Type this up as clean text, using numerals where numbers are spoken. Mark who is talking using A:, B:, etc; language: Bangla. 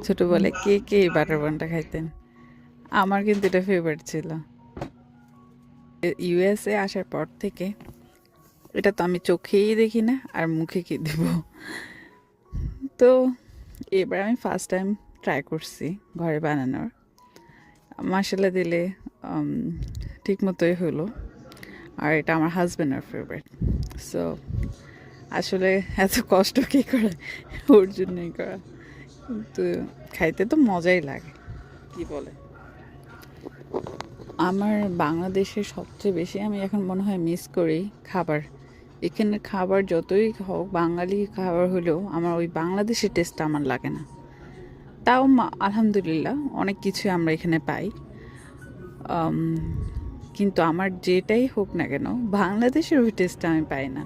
A: ছোটবেলায় কে কে এই বাটার বানটা খাইতেন? আমার কিন্তু এটা ফেভারিট ছিল। ইউএসএ আসার পর থেকে এটা তো আমি চোখেই দেখি না, আর মুখে কি দিব। তো এবার আমি ফার্স্ট টাইম ট্রাই করছি ঘরে বানানোর। মশলা দিলে উম, ঠিক মতোই হলো। আর এটা আমার হাজব্যান্ডের ফেভারিট। সো আসলে এত কষ্ট কি করে, ওর জন্যই করা। কিন্তু খাইতে তো মজাই লাগে, কি বলে। আমার বাংলাদেশে সবচেয়ে বেশি আমি এখন মনে হয় মিস করি খাবার। এখানের খাবার যতই হোক, বাঙালি খাবার হলেও আমার ওই বাংলাদেশের টেস্টটা আমার লাগে না। তাও আলহামদুলিল্লাহ অনেক কিছু আমরা এখানে পাই। আম, কিন্তু আমার যেটাই হোক না কেন, বাংলাদেশের ওই টেস্টটা আমি পাই না।